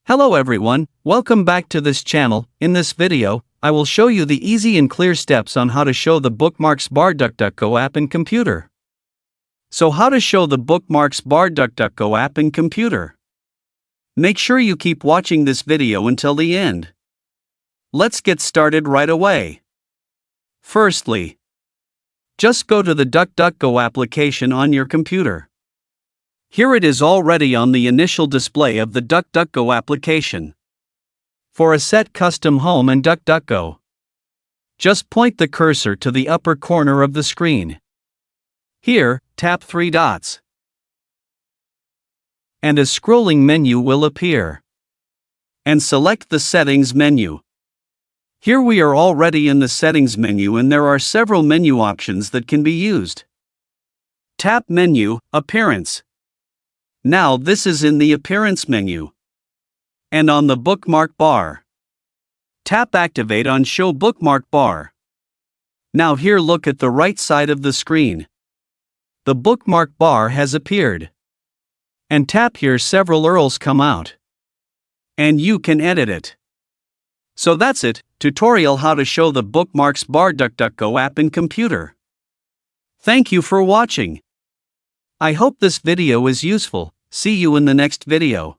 Hello everyone, welcome back to this channel. In this video, I will show you the easy and clear steps on how to show the Bookmarks bar Duckduckgo app in computer. So how to show the Bookmarks bar Duckduckgo app in computer? Make sure you keep watching this video until the end. Let's get started right away. Firstly, just go to the Duckduckgo application on your computer. Here it is already on the initial display of the Duckduckgo application. For a set custom home in Duckduckgo, just point the cursor to the upper corner of the screen. Here, tap three dots, and a scrolling menu will appear. And select the Settings menu. Here we are already in the Settings menu and there are several menu options that can be used. Tap Menu, Appearance. Now this is in the Appearance menu. And on the Bookmark bar, tap Activate on Show Bookmark bar. Now here look at the right side of the screen. The Bookmark bar has appeared. And tap here several URLs come out. And you can edit it. So that's it, tutorial how to show the Bookmarks bar Duckduckgo app in computer. Thank you for watching. I hope this video is useful. See you in the next video.